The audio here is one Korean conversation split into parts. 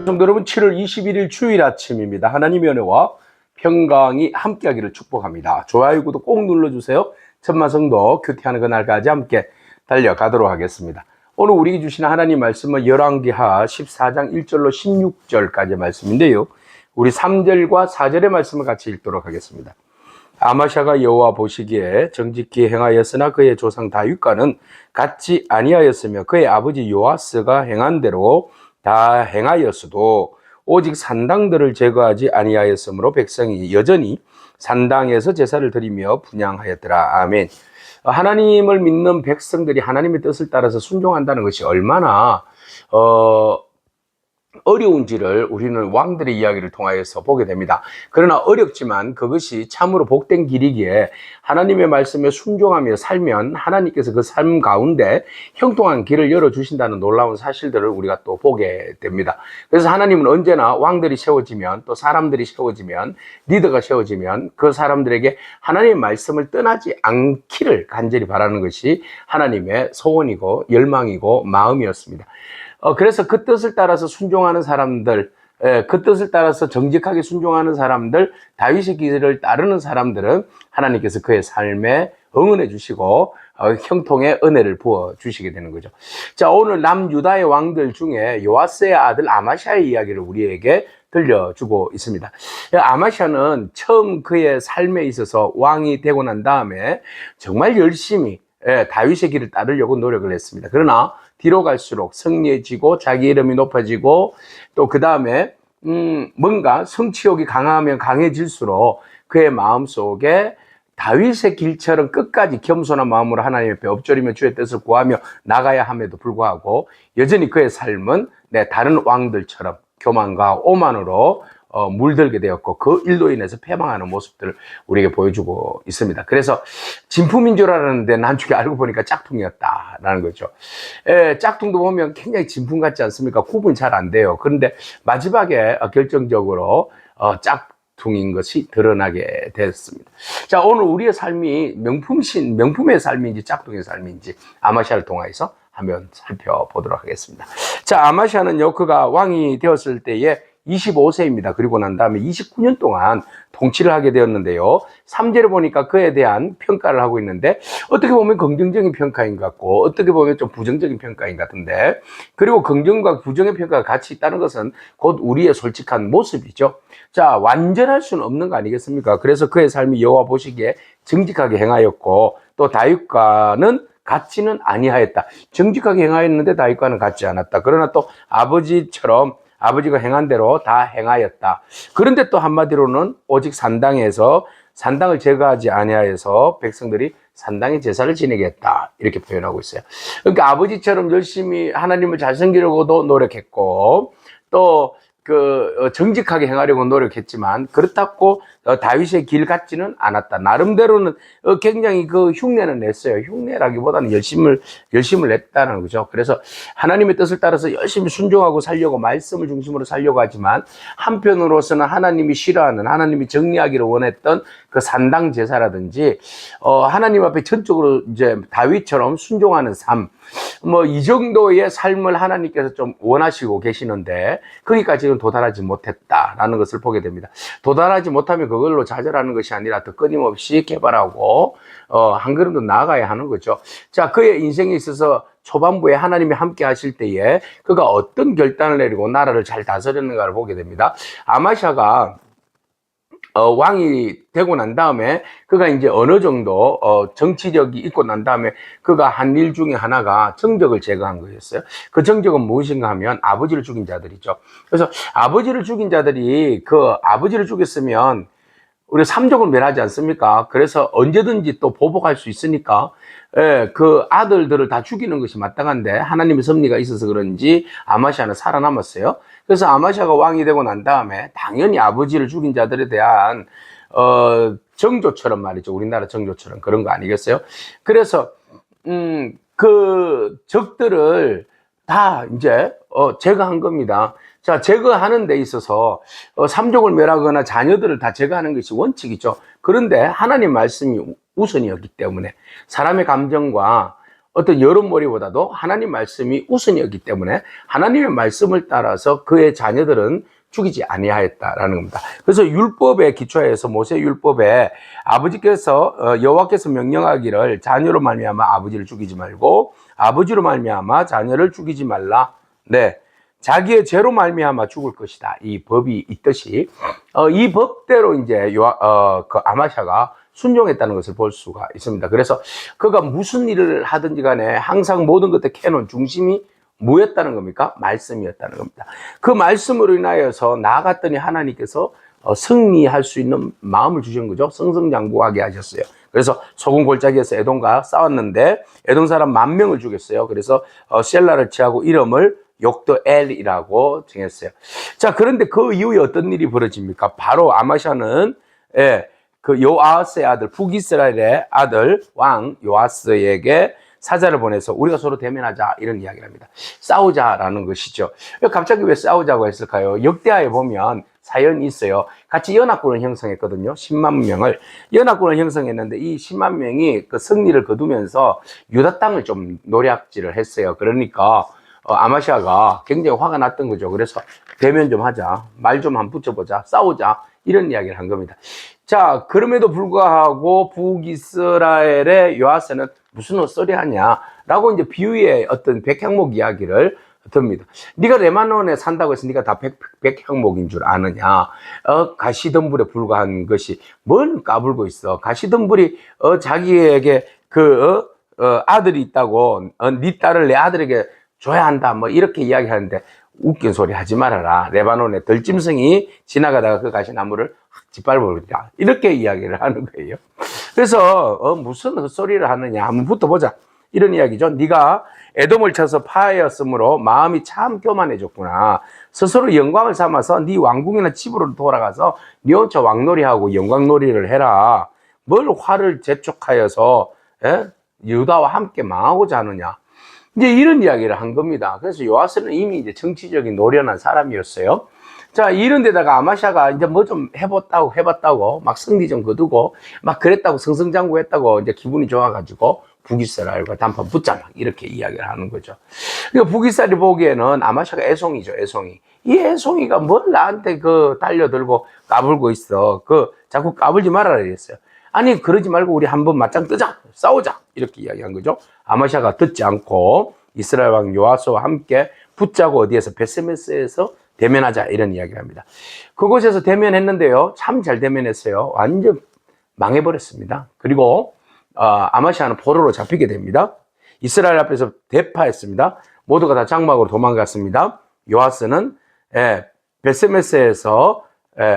성도 여러분, 7월 21일 주일 아침입니다. 하나님의 은혜와 평강이 함께하기를 축복합니다. 좋아요, 구독 꼭 눌러주세요. 천만 성도 큐티하는 그날까지 함께 달려가도록 하겠습니다. 오늘 우리에게 주시는 하나님 말씀은 열왕기하 14장 1절로 16절까지의 말씀인데요, 우리 3절과 4절의 말씀을 같이 읽도록 하겠습니다. 아마샤가 여호와 보시기에 정직히 행하였으나 그의 조상 다윗과는 같지 아니하였으며 그의 아버지 요아스가 행한 대로 다 행하였어도 오직 산당들을 제거하지 아니하였으므로 백성이 여전히 산당에서 제사를 드리며 분향하였더라. 아멘. 하나님을 믿는 백성들이 하나님의 뜻을 따라서 순종한다는 것이 얼마나 어려운지를 우리는 왕들의 이야기를 통하여서 보게 됩니다. 그러나 어렵지만 그것이 참으로 복된 길이기에 하나님의 말씀에 순종하며 살면 하나님께서 그 삶 가운데 형통한 길을 열어주신다는 놀라운 사실들을 우리가 또 보게 됩니다. 그래서 하나님은 언제나 왕들이 세워지면, 또 사람들이 세워지면, 리더가 세워지면 그 사람들에게 하나님의 말씀을 떠나지 않기를 간절히 바라는 것이 하나님의 소원이고 열망이고 마음이었습니다. 그래서 그 뜻을 따라서 순종하는 사람들, 그 뜻을 따라서 정직하게 순종하는 사람들, 다윗의 길을 따르는 사람들은 하나님께서 그의 삶에 응원해 주시고 형통의 은혜를 부어 주시게 되는 거죠. 자, 오늘 남유다의 왕들 중에 요아스의 아들 아마샤의 이야기를 우리에게 들려주고 있습니다. 아마샤는 처음 그의 삶에 있어서 왕이 되고 난 다음에 정말 열심히 다윗의 길을 따르려고 노력을 했습니다. 그러나 뒤로 갈수록 성리해지고 자기 이름이 높아지고, 또 그 다음에 뭔가 성취욕이 강하면 강해질수록 그의 마음속에 다윗의 길처럼 끝까지 겸손한 마음으로 하나님 앞에 엎드리며 주의 뜻을 구하며 나가야 함에도 불구하고 여전히 그의 삶은 다른 왕들처럼 교만과 오만으로 물들게 되었고, 그 일로 인해서 패망하는 모습들을 우리에게 보여주고 있습니다. 그래서 진품인 줄 알았는데 나중에 알고 보니까 짝퉁이었다라는 거죠. 짝퉁도 보면 굉장히 진품 같지 않습니까? 구분이 잘 안 돼요. 그런데 마지막에 결정적으로 짝퉁인 것이 드러나게 됐습니다. 자, 오늘 우리의 삶이 명품의 삶인지 짝퉁의 삶인지 아마샤를 통해서 한번 살펴보도록 하겠습니다. 자, 아마샤는요, 그가 왕이 되었을 때에 25세입니다. 그리고 난 다음에 29년 동안 통치를 하게 되었는데요, 3절에 보니까 그에 대한 평가를 하고 있는데, 어떻게 보면 긍정적인 평가인 것 같고 어떻게 보면 좀 부정적인 평가인 것 같은데, 그리고 긍정과 부정의 평가가 같이 있다는 것은 곧 우리의 솔직한 모습이죠. 자, 완전할 수는 없는 거 아니겠습니까? 그래서 그의 삶이 여호와 보시기에 정직하게 행하였고 또 다윗과는 같지는 아니하였다. 정직하게 행하였는데 다윗과는 같지 않았다. 그러나 또 아버지가 행한 대로 다 행하였다. 그런데 또 한마디로는 오직 산당을 제거하지 아니하여서 백성들이 산당의 제사를 지내게 했다, 이렇게 표현하고 있어요. 그러니까 아버지처럼 열심히 하나님을 잘 섬기려고도 노력했고, 또 정직하게 행하려고 노력했지만 그렇다고 다윗의 길 같지는 않았다. 나름대로는 굉장히 흉내는 냈어요. 흉내라기보다는 열심을 냈다는 거죠. 그래서 하나님의 뜻을 따라서 열심히 순종하고 살려고, 말씀을 중심으로 살려고 하지만 한편으로서는 하나님이 싫어하는, 하나님이 정리하기를 원했던 그 산당 제사라든지 하나님 앞에 전적으로 이제 다윗처럼 순종하는 삶, 이 정도의 삶을 하나님께서 좀 원하시고 계시는데 거기까지는 도달하지 못했다라는 것을 보게 됩니다. 도달하지 못하면 그걸로 좌절하는 것이 아니라 더 끊임없이 개발하고 한 걸음 더 나아가야 하는 거죠. 자, 그의 인생에 있어서 초반부에 하나님이 함께 하실 때에 그가 어떤 결단을 내리고 나라를 잘 다스렸는가를 보게 됩니다. 아마샤가 왕이 되고 난 다음에 그가 이제 어느 정도 정치력이 있고 난 다음에 그가 한 일 중에 하나가 정적을 제거한 거였어요. 그 정적은 무엇인가 하면 아버지를 죽인 자들이죠. 그래서 아버지를 죽인 자들이, 아버지를 죽였으면 우리 삼족을 멸하지 않습니까? 그래서 언제든지 또 보복할 수 있으니까 그 아들들을 다 죽이는 것이 마땅한데 하나님의 섭리가 있어서 그런지 아마샤는 살아남았어요. 그래서 아마샤가 왕이 되고 난 다음에 당연히 아버지를 죽인 자들에 대한 정조처럼 말이죠. 우리나라 정조처럼 그런 거 아니겠어요? 그래서 그 적들을 다 이제 제거한 겁니다. 자, 제거하는 데 있어서 삼족을 멸하거나 자녀들을 다 제거하는 것이 원칙이죠. 그런데 하나님 말씀이 우선이었기 때문에 사람의 감정과 어떤 여론몰이보다도 하나님 말씀이 우선이었기 때문에 하나님의 말씀을 따라서 그의 자녀들은 죽이지 아니하였다라는 겁니다. 그래서 율법에 기초해서 모세 율법에 아버지께서 여호와께서 명령하기를 자녀로 말미암아 아버지를 죽이지 말고 아버지로 말미암아 자녀를 죽이지 말라. 네, 자기의 죄로 말미암아 죽을 것이다. 이 법이 있듯이 이 법대로 이제 그 아마샤가 순종했다는 것을 볼 수가 있습니다. 그래서 그가 무슨 일을 하든지 간에 항상 모든 것의 캐논 중심이 뭐였다는 겁니까? 말씀이었다는 겁니다. 그 말씀으로 인하여서 나아갔더니 하나님께서 승리할 수 있는 마음을 주신 거죠. 승승장구하게 하셨어요. 그래서 소금 골짜기에서 에돔과 싸웠는데 에돔 사람 10,000명을 죽였어요. 그래서 셀라를 취하고 이름을 욕도엘이라고 정했어요. 자, 그런데 그 이후에 어떤 일이 벌어집니까? 바로 아마샤는 그 요아스의 아들, 북이스라엘의 아들 왕 요아스에게 사자를 보내서 우리가 서로 대면하자 이런 이야기를 합니다. 싸우자라는 것이죠. 갑자기 왜 싸우자고 했을까요? 역대하에 보면 사연이 있어요. 같이 연합군을 형성했거든요. 10만 명을 연합군을 형성했는데 이 10만 명이 그 승리를 거두면서 유다 땅을 좀 노략질을 했어요. 그러니까 아마샤가 굉장히 화가 났던 거죠. 그래서 대면 좀 하자, 말 좀 한번 붙여보자, 싸우자 이런 이야기를 한 겁니다. 자, 그럼에도 불구하고 북이스라엘의 요아스는 무슨 헛소리 하냐라고 이제 비유의 어떤 백향목 이야기를 듭니다. 네가 레바논에 산다고 해서 네가 다 백향목인 줄 아느냐? 가시덤불에 불과한 것이 뭘 까불고 있어? 가시덤불이 자기에게 그 아들이 있다고 네 딸을 내 아들에게 줘야 한다 뭐 이렇게 이야기하는데 웃긴 소리 하지 말아라. 레바논의 들짐승이 지나가다가 그 가시나무를 짓밟아버리라. 이렇게 이야기를 하는 거예요. 그래서 무슨 헛소리를 하느냐 한번 붙어보자. 이런 이야기죠. 네가 에돔을 쳐서 파하였으므로 마음이 참 교만해졌구나. 스스로 영광을 삼아서 네 왕궁이나 집으로 돌아가서 네 혼자 왕놀이하고 영광놀이를 해라. 뭘 화를 재촉하여서 유다와 함께 망하고자 하느냐. 이제 이런 이야기를 한 겁니다. 그래서 요아스는 이미 이제 정치적인 노련한 사람이었어요. 자, 이런 데다가 아마샤가 이제 뭐 좀 해봤다고, 막 승리 좀 거두고, 막 그랬다고, 승승장구 했다고, 이제 기분이 좋아가지고, 북이스라엘과 단판 붙자, 막 이렇게 이야기를 하는 거죠. 그러니까 북이스라엘이 보기에는 아마샤가 애송이죠, 애송이. 이 애송이가 뭘 나한테 달려들고 까불고 있어. 자꾸 까불지 말아라 이랬어요. 아니, 그러지 말고 우리 한번 맞짱 뜨자, 싸우자. 이렇게 이야기한 거죠. 아마샤가 듣지 않고, 이스라엘 왕 요아스와 함께 붙자고 어디에서 베스메스에서 대면하자 이런 이야기를 합니다. 그곳에서 대면했는데요. 참 잘 대면했어요. 완전 망해버렸습니다. 그리고 아마샤는 포로로 잡히게 됩니다. 이스라엘 앞에서 대파했습니다. 모두가 다 장막으로 도망갔습니다. 요아스는 베스메스에서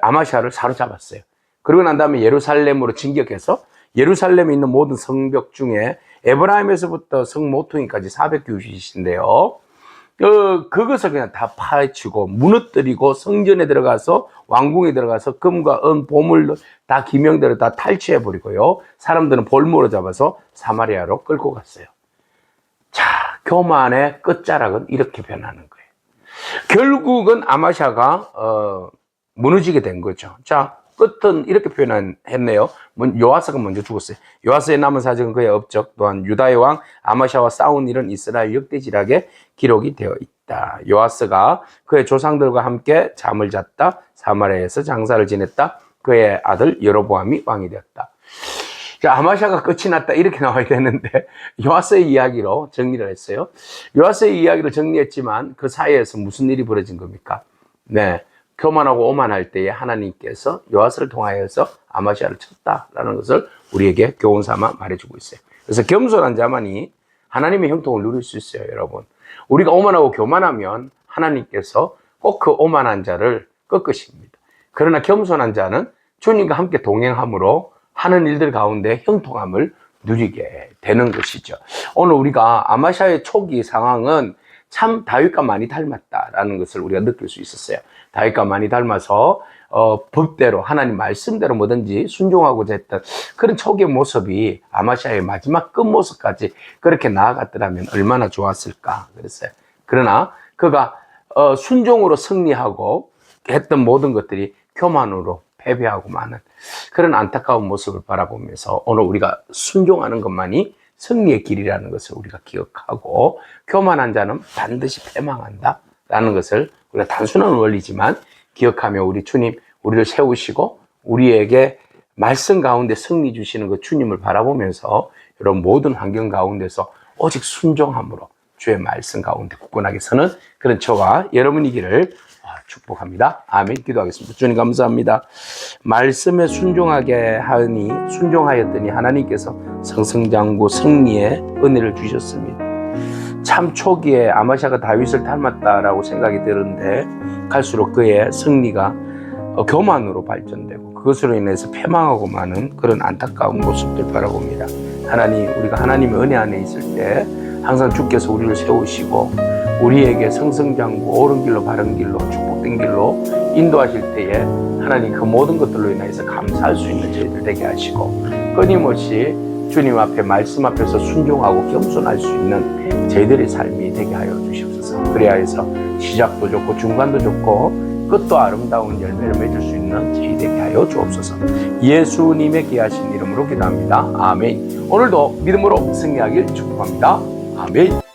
아마샤를 사로잡았어요. 그러고 난 다음에 예루살렘으로 진격해서 예루살렘에 있는 모든 성벽 중에 에브라임에서부터 성 모퉁이까지 400규빗인데요. 그것을 그냥 다 파헤치고 무너뜨리고 성전에 들어가서 왕궁에 들어가서 금과 은, 보물들 다 기명대로 다 탈취해버리고요. 사람들은 볼모로 잡아서 사마리아로 끌고 갔어요. 자, 교만의 끝자락은 이렇게 변하는 거예요. 결국은 아마샤가 무너지게 된 거죠. 자, 끝은 이렇게 표현했네요. 요아스가 먼저 죽었어요. 요아스의 남은 사적은 그의 업적 또한 유다의 왕 아마샤와 싸운 일은 이스라엘 역대지락에 기록이 되어 있다. 요아스가 그의 조상들과 함께 잠을 잤다. 사마리아에서 장사를 지냈다. 그의 아들 여로보암이 왕이 되었다. 자, 아마샤가 끝이 났다 이렇게 나와야 되는데 요아스의 이야기로 정리를 했어요. 요아스의 이야기를 정리했지만 그 사이에서 무슨 일이 벌어진 겁니까? 네. 교만하고 오만할 때에 하나님께서 요아스를 통하여서 아마샤를 쳤다라는 것을 우리에게 교훈 삼아 말해주고 있어요. 그래서 겸손한 자만이 하나님의 형통을 누릴 수 있어요, 여러분. 우리가 오만하고 교만하면 하나님께서 꼭 그 오만한 자를 꺾으십니다. 그러나 겸손한 자는 주님과 함께 동행함으로 하는 일들 가운데 형통함을 누리게 되는 것이죠. 오늘 우리가 아마샤의 초기 상황은 참 다윗과 많이 닮았다라는 것을 우리가 느낄 수 있었어요. 다윗과 많이 닮아서 법대로 하나님 말씀대로 뭐든지 순종하고자 했던 그런 초기의 모습이 아마샤의 마지막 끝모습까지 그렇게 나아갔더라면 얼마나 좋았을까 그랬어요. 그러나 그가 순종으로 승리하고 했던 모든 것들이 교만으로 패배하고 마는 그런 안타까운 모습을 바라보면서 오늘 우리가 순종하는 것만이 승리의 길이라는 것을 우리가 기억하고, 교만한 자는 반드시 패망한다 라는 것을 우리가 단순한 원리지만 기억하며 우리 주님, 우리를 세우시고 우리에게 말씀 가운데 승리 주시는 그 주님을 바라보면서 여러분 모든 환경 가운데서 오직 순종함으로 주의 말씀 가운데 굳건하게 서는 그런 저와 여러분이기를 축복합니다. 아멘. 기도하겠습니다. 주님 감사합니다. 말씀에 순종하였더니 하나님께서 승승장구 승리의 은혜를 주셨습니다. 참 초기에 아마샤가 다윗을 닮았다라고 생각이 드는데 갈수록 그의 승리가 교만으로 발전되고 그것으로 인해서 패망하고 마는 그런 안타까운 모습들 바라봅니다. 하나님, 우리가 하나님의 은혜 안에 있을 때 항상 주께서 우리를 세우시고 우리에게 승승장구 옳은 길로 바른 길로 축복된 길로 인도하실 때에 하나님 그 모든 것들로 인해서 감사할 수 있는 저희들 되게 하시고 끊임없이 주님 앞에 말씀 앞에서 순종하고 겸손할 수 있는 저희들의 삶이 되게 하여 주시옵소서. 그래야 해서 시작도 좋고 중간도 좋고 끝도 아름다운 열매를 맺을 수 있는 저희 되게 하여 주옵소서. 예수님의 귀하신 이름으로 기도합니다. 아멘. 오늘도 믿음으로 승리하길 축복합니다. 아멘.